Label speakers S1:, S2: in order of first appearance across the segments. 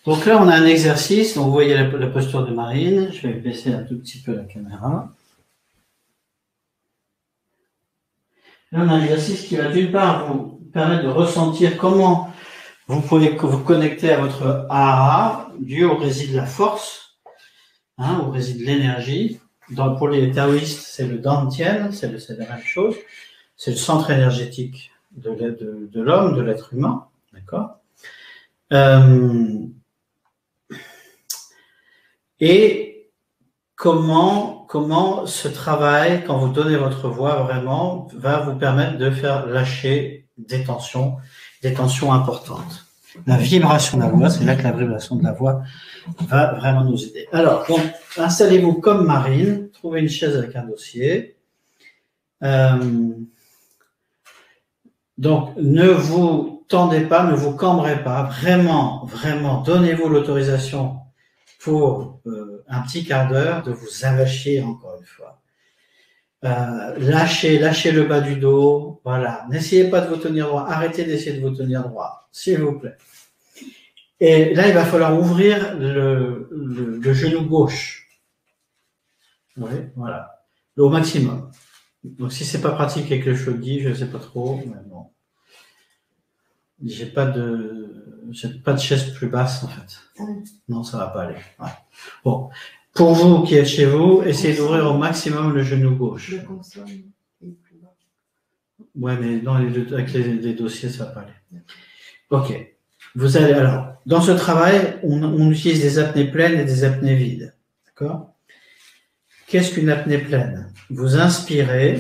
S1: Donc là, on a un exercice. Donc vous voyez la posture de Marine. Je vais baisser un tout petit peu la caméra. Là, on a un exercice qui va d'une part vous permettre de ressentir comment vous pouvez vous connecter à votre AHA, Dieu où réside la force, où réside l'énergie. Pour les taoïstes, c'est le Dantian, c'est la même chose. C'est le centre énergétique de l'homme, de l'être humain. D'accord. Et comment ce travail, quand vous donnez votre voix vraiment, va vous permettre de faire lâcher des tensions importantes. La vibration de la voix, c'est là que la vibration de la voix va vraiment nous aider. Alors, donc, installez-vous comme Marine, trouvez une chaise avec un dossier. Donc, ne vous tendez pas, ne vous cambrez pas, vraiment, donnez-vous l'autorisation pour un petit quart d'heure de vous avachir encore une fois. Lâchez le bas du dos, voilà. N'essayez pas de vous tenir droit, arrêtez d'essayer de vous tenir droit, s'il vous plaît. Et là, il va falloir ouvrir le genou gauche. Oui, voilà. Au maximum. Donc, si c'est pas pratique avec le chaudis, je ne sais pas trop, mais bon. J'ai pas de chaise plus basse, en fait. Non, ça va pas aller. Ouais. Bon. Pour vous qui êtes chez vous, essayez d'ouvrir au maximum le genou gauche.
S2: Le console est plus bas.
S1: Ouais, mais non, avec les dossiers, ça va pas aller. Ok. Vous allez, alors, dans ce travail, on utilise des apnées pleines et des apnées vides. D'accord? Qu'est-ce qu'une apnée pleine? Vous inspirez.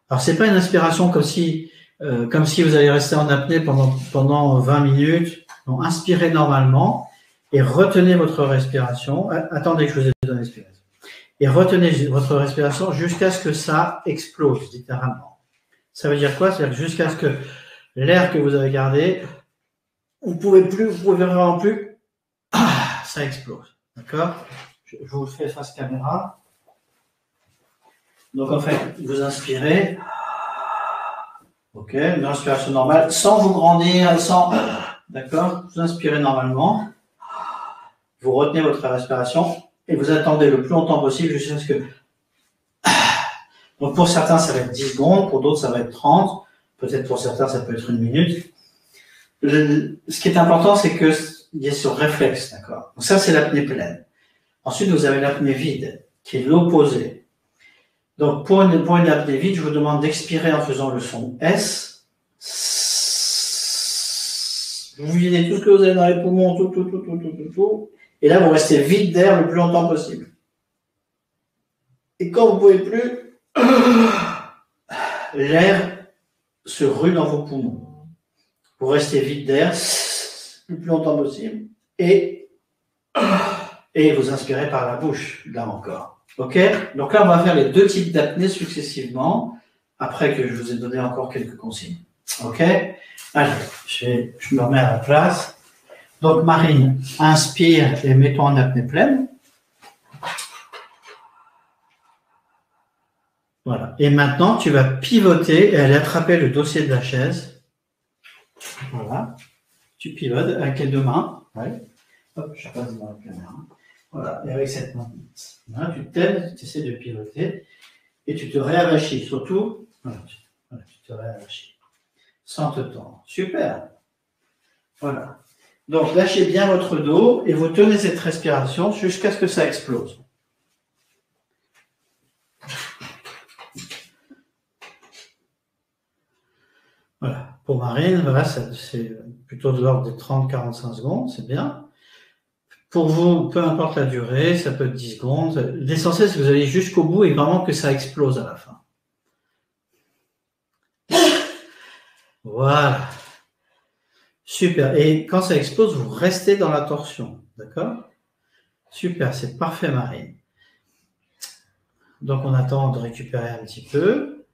S1: Alors, c'est pas une inspiration comme si vous allez rester en apnée pendant 20 minutes. Donc, inspirez normalement et retenez votre respiration. Attendez que je vous ai donné l'expiration. Et retenez votre respiration jusqu'à ce que ça explose, littéralement. Ça veut dire quoi? C'est-à-dire jusqu'à ce que l'air que vous avez gardé, vous pouvez vraiment plus, ça explose. D'accord? Je vous le fais face caméra. Donc, en fait, vous inspirez. Ok, une respiration normale, sans vous grandir, d'accord? Vous inspirez normalement. Vous retenez votre respiration et vous attendez le plus longtemps possible jusqu'à ce que... Donc, pour certains, ça va être 10 secondes, pour d'autres, ça va être 30. Peut-être pour certains, ça peut être 1 minute. Ce qui est important, c'est qu'il y ait ce réflexe, d'accord? Donc, ça, c'est l'apnée pleine. Ensuite, vous avez l'apnée vide, qui est l'opposé. Donc, pour une apnée vide, je vous demande d'expirer en faisant le son S. Vous videz tout ce que vous avez dans les poumons, tout. Et là, vous restez vide d'air le plus longtemps possible. Et quand vous ne pouvez plus, l'air se rue dans vos poumons. Vous restez vide d'air le plus longtemps possible. Et vous inspirez par la bouche, là encore. Ok? Donc là, on va faire les deux types d'apnée successivement, après que je vous ai donné encore quelques consignes. Ok? Allez, je me remets à la place. Donc, Marine, inspire et mets-toi en apnée pleine. Voilà. Et maintenant, tu vas pivoter et aller attraper le dossier de la chaise. Voilà. Tu pivotes avec les deux mains. Ouais. Hop, je passe dans la caméra. Voilà. Et avec cette main, voilà, tu t'aides, tu essaies de pivoter et tu te réavachis. Surtout, voilà, tu te réavachis. Sans te tendre. Super. Voilà. Donc, lâchez bien votre dos et vous tenez cette respiration jusqu'à ce que ça explose. Voilà. Pour Marine, voilà, c'est plutôt de l'ordre des 30-45 secondes, c'est bien. Pour vous, peu importe la durée, ça peut être 10 secondes. L'essentiel, c'est que vous allez jusqu'au bout et vraiment que ça explose à la fin. Voilà. Super. Et quand ça explose, vous restez dans la torsion. D'accord? Super, c'est parfait, Marine. Donc, on attend de récupérer un petit peu.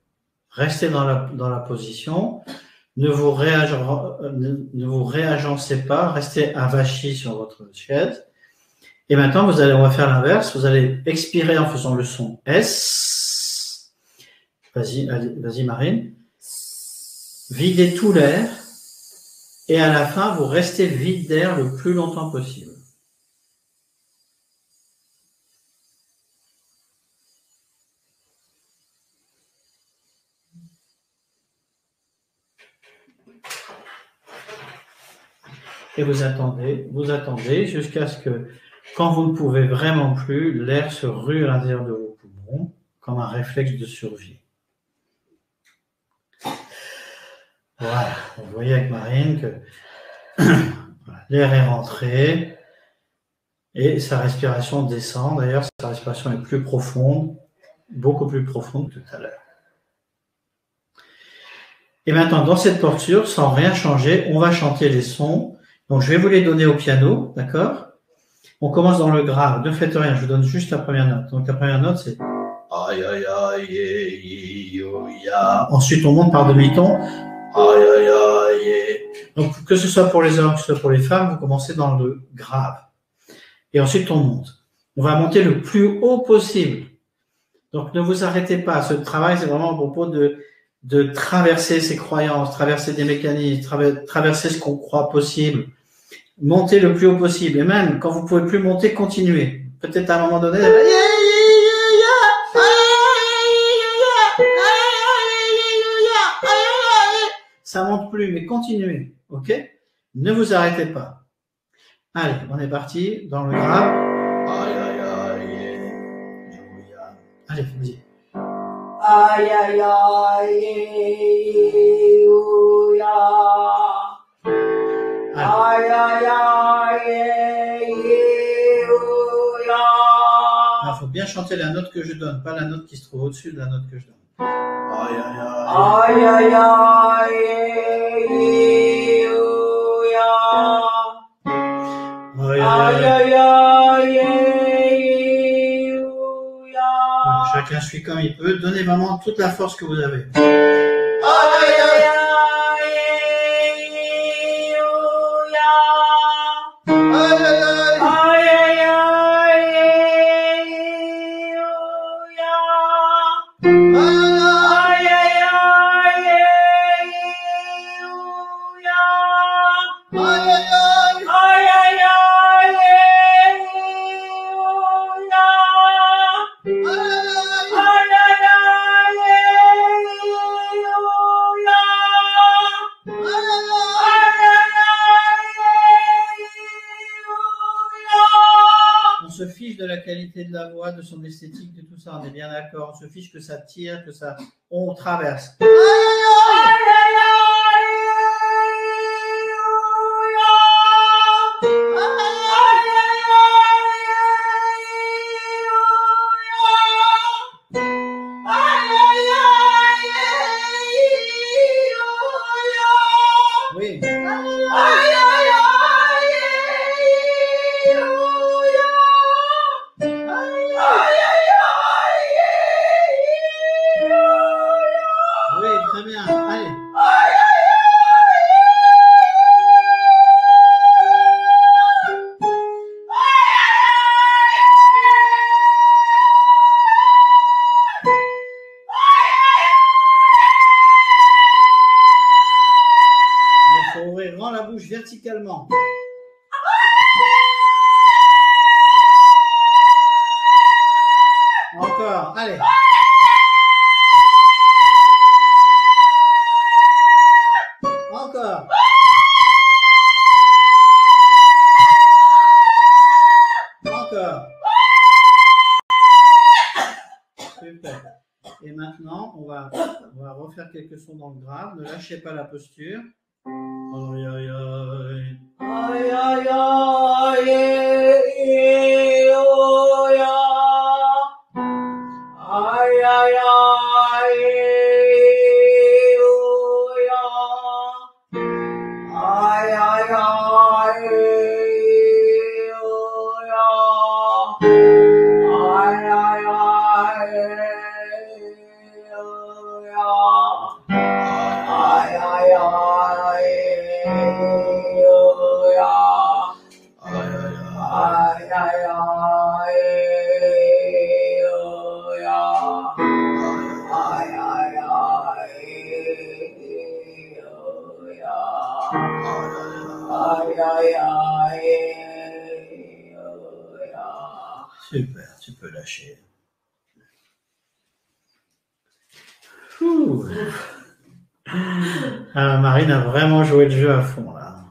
S1: Restez dans la position. Ne vous réagencez pas. Restez avachi sur votre chaise. Et maintenant, on va faire l'inverse. Vous allez expirer en faisant le son S. Vas-y, Marine. Videz tout l'air. Et à la fin, vous restez vide d'air le plus longtemps possible. Et vous attendez jusqu'à ce que, quand vous ne pouvez vraiment plus, l'air se rue à l'intérieur de vos poumons, comme un réflexe de survie. Voilà, vous voyez avec Marine que l'air est rentré et sa respiration descend. D'ailleurs, sa respiration est plus profonde, beaucoup plus profonde que tout à l'heure. Et maintenant, dans cette posture, sans rien changer, on va chanter les sons. Donc, je vais vous les donner au piano, d'accord? On commence dans le grave. Ne faites rien, je vous donne juste la première note. Donc, la première note, c'est aïe, aïe, aïe, ya. Ensuite, on monte par demi-ton. Aïe, aïe, aïe. Donc, que ce soit pour les hommes, que ce soit pour les femmes, vous commencez dans le grave. Et ensuite, on monte. On va monter le plus haut possible. Donc, ne vous arrêtez pas. Ce travail, c'est vraiment à propos de traverser ses croyances, traverser des mécanismes, traverser ce qu'on croit possible. Montez le plus haut possible. Et même, quand vous pouvez plus monter, continuez. Peut-être à un moment donné, ça monte plus, mais continuez. OK? Ne vous arrêtez pas. Allez, on est parti dans le grave. Aïe, aïe, aïe. Allez, vas-y.
S2: Aïe, aïe, aïe, ouya. Aïe, aïe, aïe, ouya.
S1: Il faut bien chanter la note que je donne, pas la note qui se trouve au-dessus de la note que je donne. Aïe, aïe,
S2: aïe, aïe, aïe, ouya.
S1: Aïe,
S2: Aïe, aïe, aïe, ouya.
S1: Chacun suit comme il peut. Donnez vraiment toute la force que vous avez.
S2: Aïe, aïe, aïe, ouya.
S1: Aïe, aïe, aïe.
S2: Aïe, aïe, aïe, ouya. Aïe, aïe, aïe, ouya.
S1: Aïe, aïe, aïe.
S2: Aïe, aïe, aïe, ouya. Aïe, aïe, aïe, ouya.
S1: On se fiche de la qualité de la voix, de son esthétique, de tout ça, on est bien d'accord. On se fiche que ça tire, que ça... On traverse. Oui. Oui, très bien. Allez. Il faut ouvrir grand la bouche verticalement. Encore, allez. Encore. Encore. Super. Et maintenant, on va refaire quelques sons dans le grave. Ne lâchez pas la posture. Aïe, aïe, aïe.
S2: Aïe, aïe, aïe, ouya. Aïe, aïe, aïe, ouya. Aïe, aïe, aïe, ouya. Aïe, aïe, aïe, ouya. Aïe, aïe, aïe, ouya. Aïe, aïe, aïe, ouya. Aïe, aïe, aïe, ouya.
S1: Super, tu peux lâcher. Ouh. Ah, Marine a vraiment joué le jeu à fond là.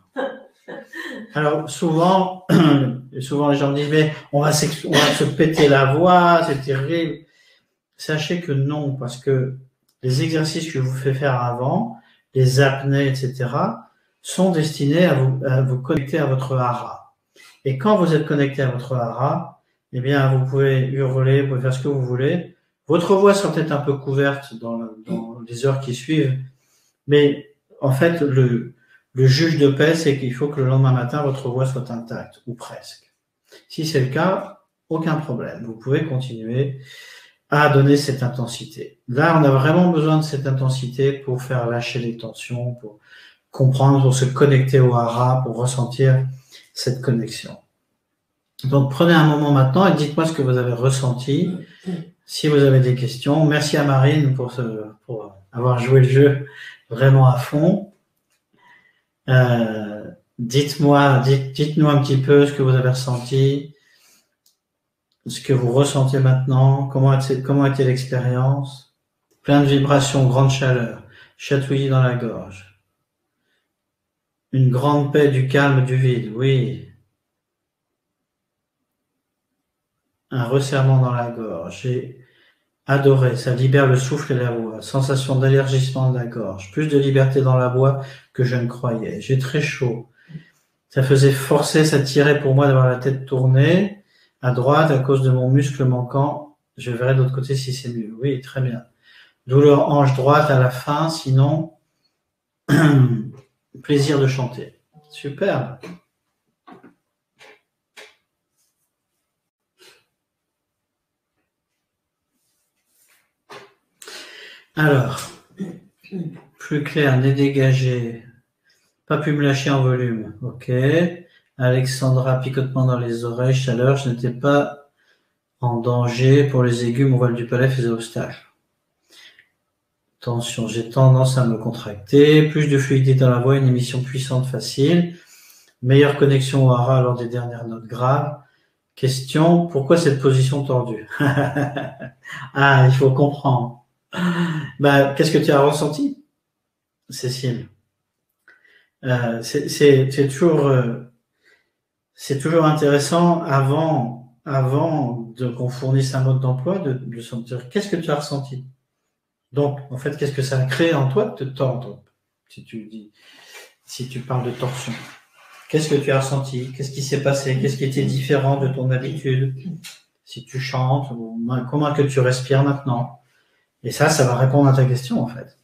S1: Alors souvent les gens me disent mais on va se péter la voix, c'est terrible. Sachez que non, parce que les exercices que je vous fais faire avant, les apnées, etc., sont destinés à vous connecter à votre hara. Et quand vous êtes connecté à votre hara, eh bien, vous pouvez hurler, vous pouvez faire ce que vous voulez. Votre voix sera peut-être un peu couverte dans les heures qui suivent, mais en fait, le juge de paix, c'est qu'il faut que le lendemain matin, votre voix soit intacte, ou presque. Si c'est le cas, aucun problème. Vous pouvez continuer à donner cette intensité. Là, on a vraiment besoin de cette intensité pour faire lâcher les tensions, pour comprendre, pour se connecter au hara, pour ressentir cette connexion. Donc, prenez un moment maintenant et dites-moi ce que vous avez ressenti. Si vous avez des questions, merci à Marine pour avoir joué le jeu vraiment à fond. Dites-nous un petit peu ce que vous avez ressenti, ce que vous ressentez maintenant, comment était l'expérience. Plein de vibrations, grande chaleur, chatouillis dans la gorge. Une grande paix du calme, du vide, oui. Un resserrement dans la gorge. J'ai adoré, ça libère le souffle et la voix. Sensation d'élargissement de la gorge. Plus de liberté dans la voix que je ne croyais. J'ai très chaud. Ça faisait forcer, ça tirait pour moi d'avoir la tête tournée à droite à cause de mon muscle manquant. Je verrai de l'autre côté si c'est mieux. Oui, très bien. Douleur hanche droite à la fin, sinon, plaisir de chanter. Super. Alors, plus clair, nez dégagé, pas pu me lâcher en volume, ok. Alexandra, picotement dans les oreilles, chaleur, je n'étais pas en danger pour les aigus, mon voile du palais faisait obstacle. Tension, j'ai tendance à me contracter, plus de fluidité dans la voix, une émission puissante, facile, meilleure connexion au hara lors des dernières notes graves. Question, pourquoi cette position tordue? Ah, il faut comprendre. Qu'est-ce que tu as ressenti, Cécile? C'est toujours intéressant avant qu'on fournisse un mode d'emploi de sentir qu'est-ce que tu as ressenti. Donc, en fait, qu'est-ce que ça a créé en toi de te tordre, si tu parles de torsion. Qu'est-ce que tu as ressenti? Qu'est-ce qui s'est passé? Qu'est-ce qui était différent de ton habitude? Si tu chantes, comment que tu respires maintenant? Et ça va répondre à ta question, en fait.